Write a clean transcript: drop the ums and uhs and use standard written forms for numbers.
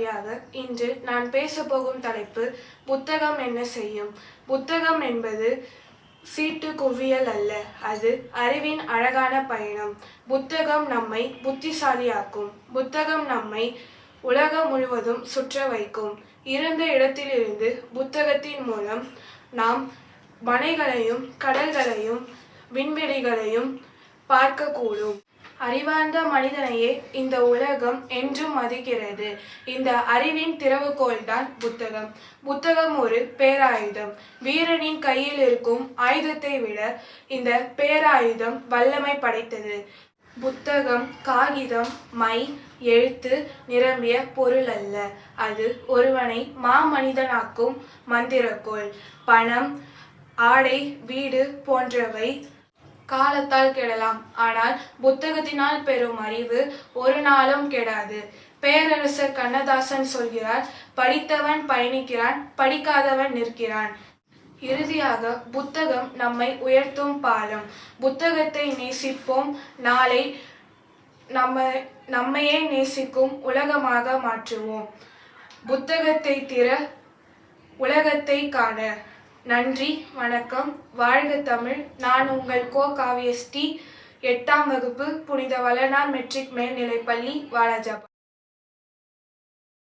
புத்திசாலியாக இன்று நான் பேசப்போகும் தலைப்பு புத்தகம் என்ன செய்யும். புத்தகம் என்பது சீட்டு குவியல் அல்ல, அது அறிவின் அழகான பயணம். புத்தகம் நம்மை புத்திசாலியாக்கும். புத்தகம் நம்மை உலகம் முழுவதும் சுற்ற வைக்கும். இருந்த இடத்திலிருந்து புத்தகத்தின் மூலம் நாம் மலைகளையும் கடல்களையும் விண்வெளிகளையும் பார்க்கக்கூடும். அறிவார்ந்த மனிதனையே இந்த உலகம் என்றும் மதிக்கிறது. இந்த அறிவின் திறவுகோல்தான் புத்தகம். புத்தகம் ஒரு பேராயுதம். வீரனின் கையில் இருக்கும் ஆயுதத்தை விட இந்த பேராயுதம் வல்லமை படைத்தது. புத்தகம் காகிதம், மை, எழுத்து நிரம்பிய பொருள் அல்ல. அது ஒருவனை மாமனிதனாக்கும் மந்திரக்கோள். பணம், ஆடை, வீடு போன்றவை காலத்தால் கெடலாம், ஆனால் புத்தகத்தினால் பெறும் அறிவு ஒரு நாளும் கெடாது. பேரரசர் கண்ணதாசன் சொல்கிறார், படித்தவன் பயணிக்கிறான், படிக்காதவன் நிற்கிறான். இறுதியாக புத்தகம் நம்மை உயர்த்தும் பாலம். புத்தகத்தை நேசிப்போம், நாளை நம்மையே நேசிக்கும் உலகமாக மாற்றுவோம். புத்தகத்தை திற, உலகத்தை காண. நன்றி, வணக்கம், வாழ்க தமிழ். நான் உங்கள் கோ. காவியஸ்ரீ, 8ஆம் வகுப்பு, புனித வளனார் மெட்ரிக் மேல்நிலைப்பள்ளி, வாலாஜாபாத்.